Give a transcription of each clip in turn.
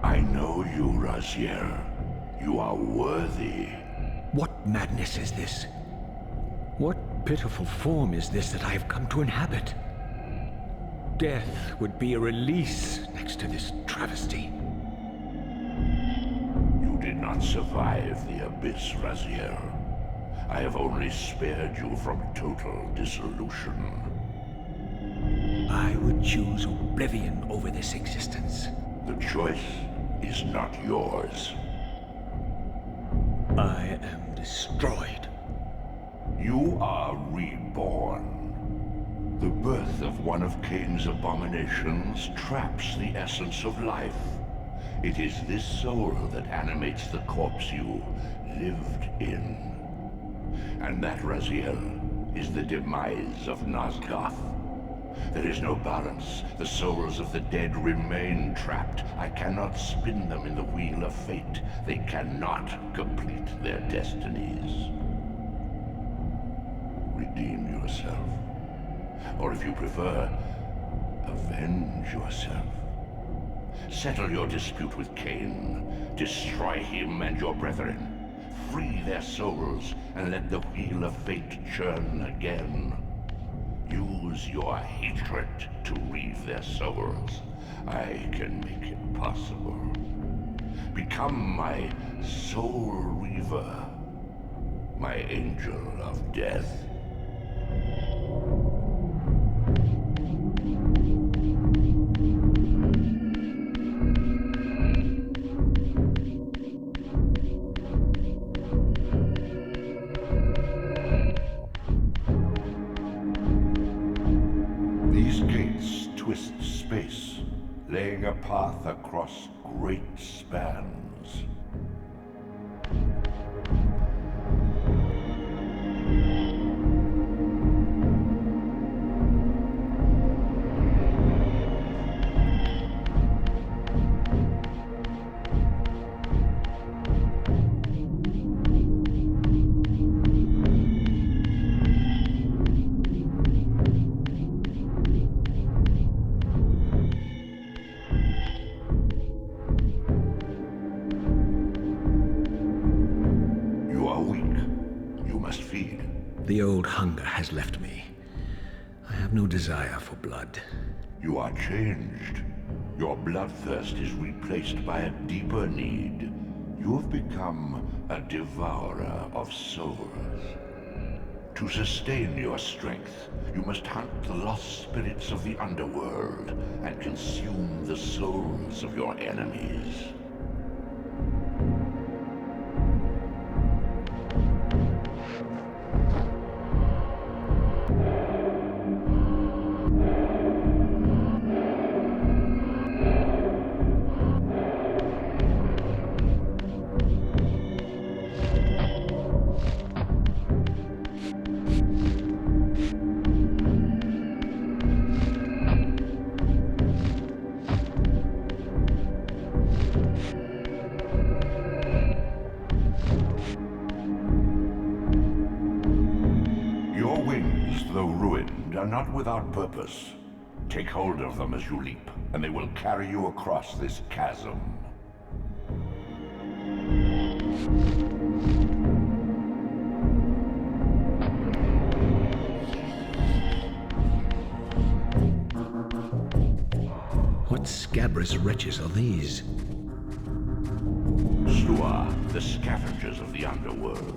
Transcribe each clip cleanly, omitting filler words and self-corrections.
I know you, Raziel. You are worthy. What madness is this? What pitiful form is this that I have come to inhabit? Death would be a release next to this travesty. You did not survive the abyss, Raziel. I have only spared you from total dissolution. I would choose oblivion over this existence. The choice is not yours. I am destroyed. You are reborn. The birth of one of Cain's abominations traps the essence of life. It is this soul that animates the corpse you lived in. And that, Raziel, is the demise of Nosgoth. There is no balance. The souls of the dead remain trapped. I cannot spin them in the wheel of fate. They cannot complete their destinies. Redeem yourself. Or if you prefer, avenge yourself. Settle your dispute with Cain. Destroy him and your brethren. Free their souls and let the wheel of fate churn again. Use your hatred to reave their souls. I can make it possible. Become my soul reaver, my angel of death. These gates twist space, laying a path across great spans. The old hunger has left me. I have no desire for blood. You are changed. Your bloodthirst is replaced by a deeper need. You have become a devourer of souls. To sustain your strength, you must hunt the lost spirits of the underworld and consume the souls of your enemies. Are not without purpose. Take hold of them as you leap, and they will carry you across this chasm. What scabrous wretches are these? Slua, the scavengers of the underworld.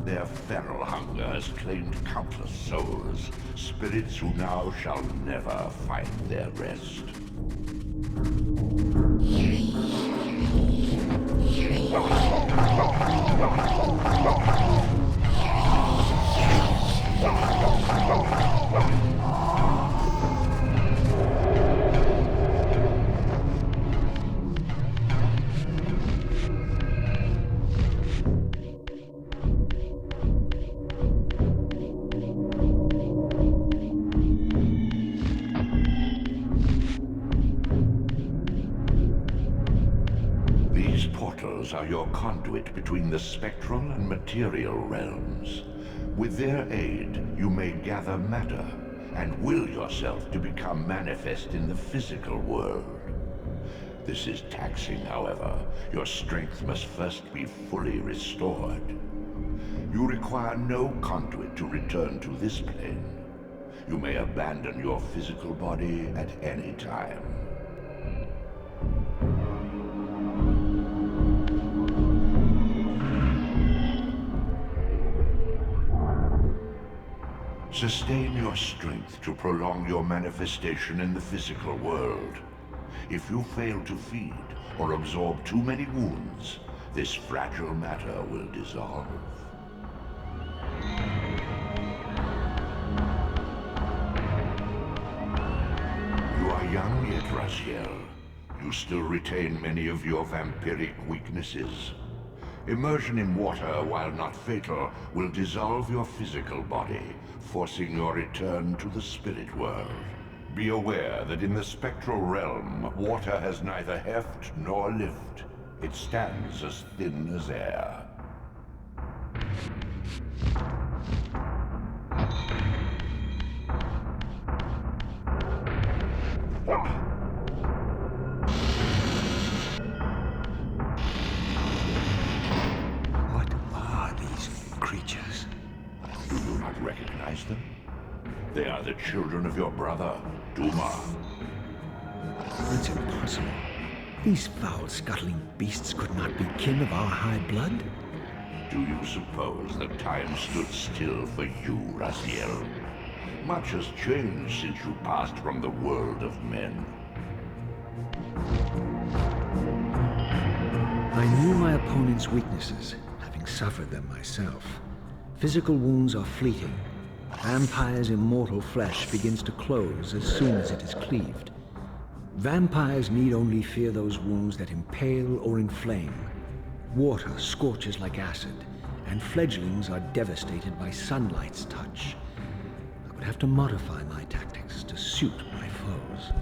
Their feral hunger has claimed countless souls, spirits who now shall never find their rest. Are your conduit between the spectral and material realms. With their aid, you may gather matter and will yourself to become manifest in the physical world. This is taxing, however. Your strength must first be fully restored. You require no conduit to return to this plane. You may abandon your physical body at any time. Sustain your strength to prolong your manifestation in the physical world. If you fail to feed or absorb too many wounds, this fragile matter will dissolve. You are young yet, Raziel. You still retain many of your vampiric weaknesses. Immersion in water, while not fatal, will dissolve your physical body, forcing your return to the spirit world. Be aware that in the spectral realm, water has neither heft nor lift. It stands as thin as air. What are these creatures? Do you not recognize them? They are the children of your brother, Duma. That's impossible. These foul, scuttling beasts could not be kin of our high blood. Do you suppose that time stood still for you, Raziel? Much has changed since you passed from the world of men. I knew my opponent's weaknesses, having suffered them myself. Physical wounds are fleeting. Vampire's immortal flesh begins to close as soon as it is cleaved. Vampires need only fear those wounds that impale or inflame. Water scorches like acid, and fledglings are devastated by sunlight's touch. I would have to modify my tactics to suit my foes.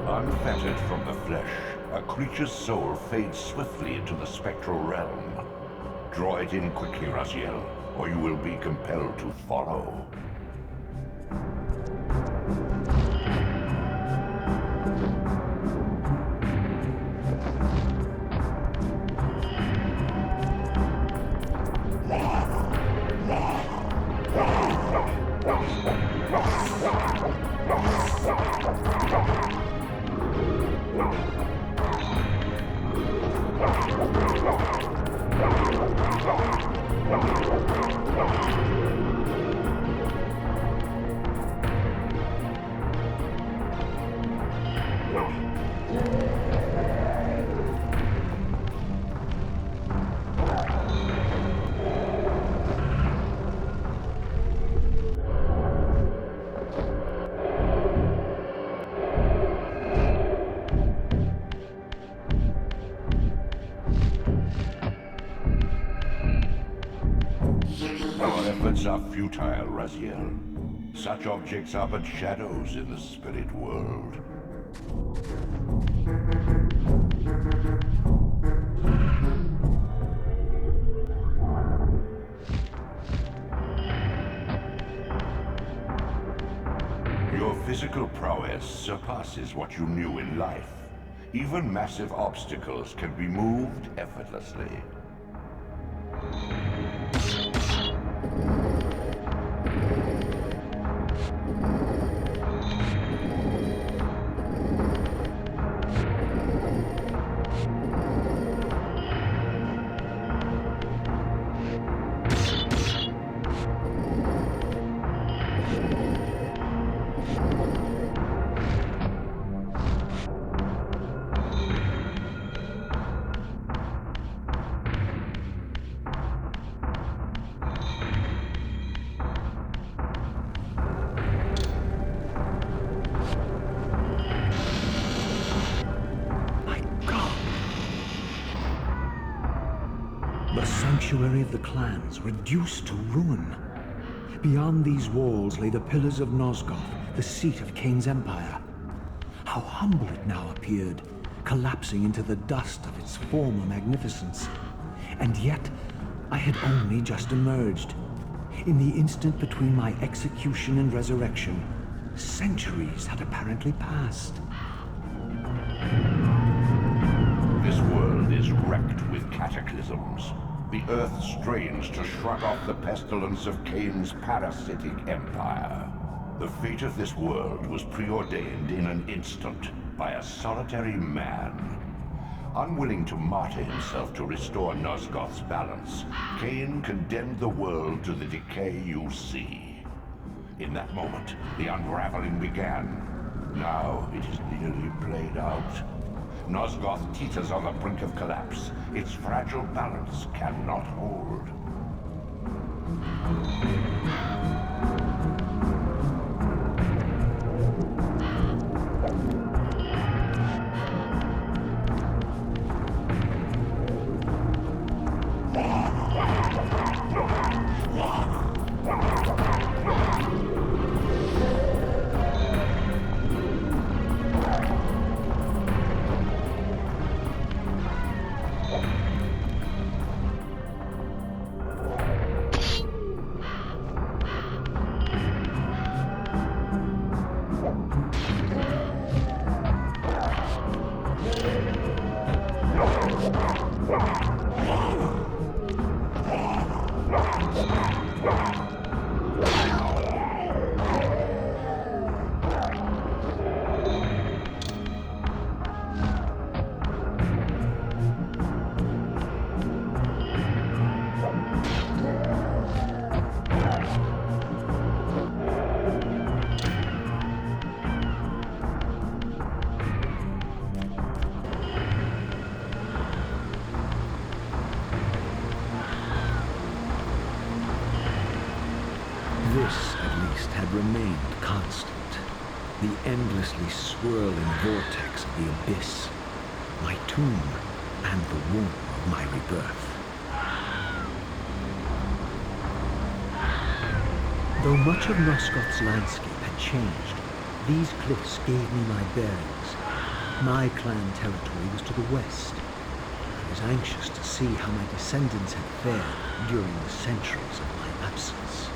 Unfettered from the flesh, a creature's soul fades swiftly into the spectral realm. Draw it in quickly, Raziel, or you will be compelled to follow. Efforts are futile, Raziel. Such objects are but shadows in the spirit world. Your physical prowess surpasses what you knew in life. Even massive obstacles can be moved effortlessly. The sanctuary of the clans reduced to ruin. Beyond these walls lay the pillars of Nosgoth, the seat of Kain's empire. How humble it now appeared, collapsing into the dust of its former magnificence. And yet, I had only just emerged. In the instant between my execution and resurrection, centuries had apparently passed. This world is wrecked with cataclysms. The earth strains to shrug off the pestilence of Kain's parasitic empire. The fate of this world was preordained in an instant by a solitary man. Unwilling to martyr himself to restore Nosgoth's balance, Kain condemned the world to the decay you see. In that moment, the unraveling began. Now it is nearly played out. Nosgoth teeters on the brink of collapse. Its fragile balance cannot hold. This, at least, had remained constant. The endlessly swirling vortex of the abyss. My tomb and the womb of my rebirth. Though much of Nosgoth's landscape had changed, these cliffs gave me my bearings. My clan territory was to the west. I was anxious to see how my descendants had fared during the centuries of my absence.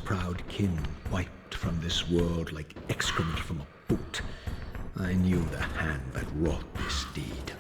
Proud kin wiped from this world like excrement from a boot. I knew the hand that wrought this deed.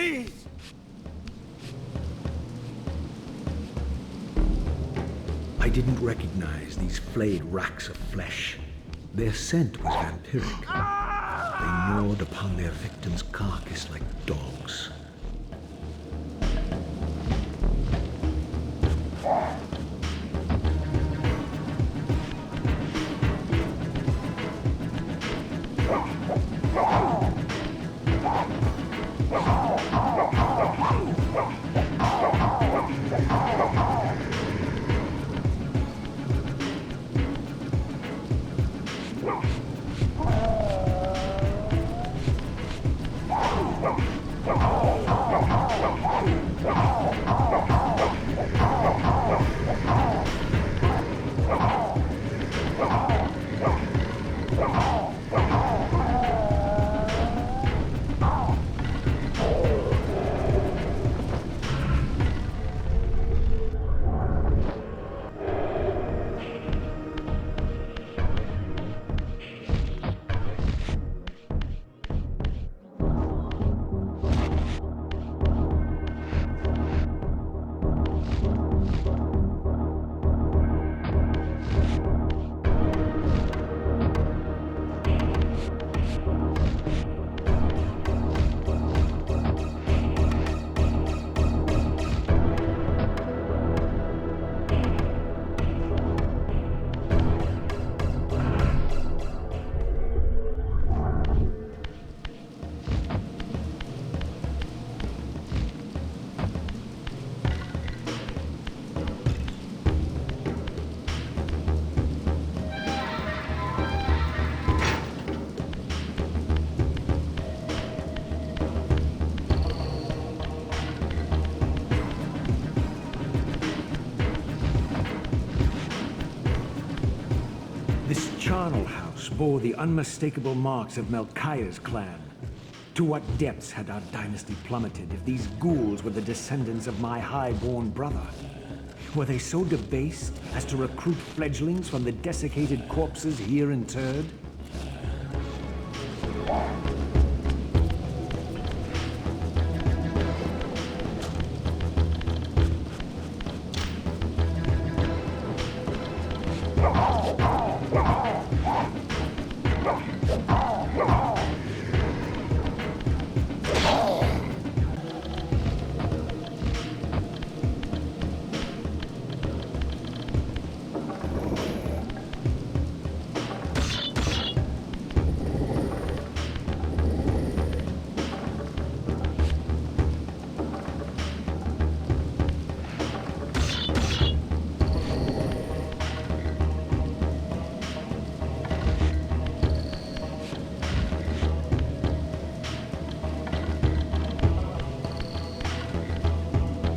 Please! I didn't recognize these flayed racks of flesh. Their scent was vampiric. They gnawed upon their victim's carcass like dogs. This charnel house bore the unmistakable marks of Melchiah's clan. To what depths had our dynasty plummeted if these ghouls were the descendants of my high-born brother? Were they so debased as to recruit fledglings from the desiccated corpses here interred?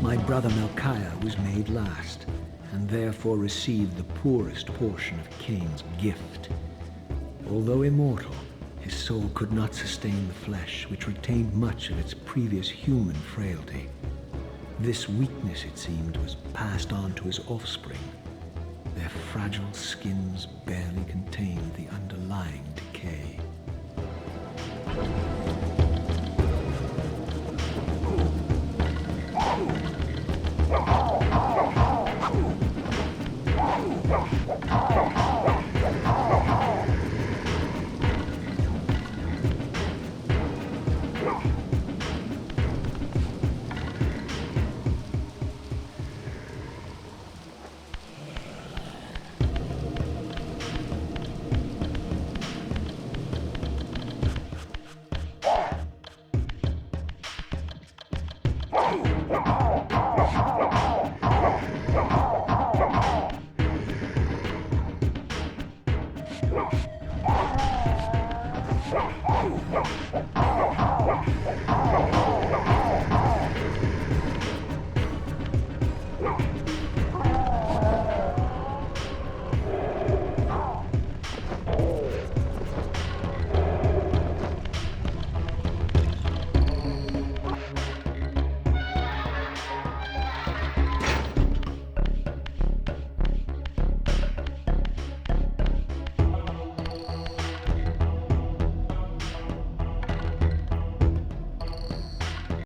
My brother Melchiah was made last, and therefore received the poorest portion of Cain's gift. Although immortal, his soul could not sustain the flesh, which retained much of its previous human frailty. This weakness, it seemed, was passed on to his offspring. Their fragile skins barely contained the underlying decay.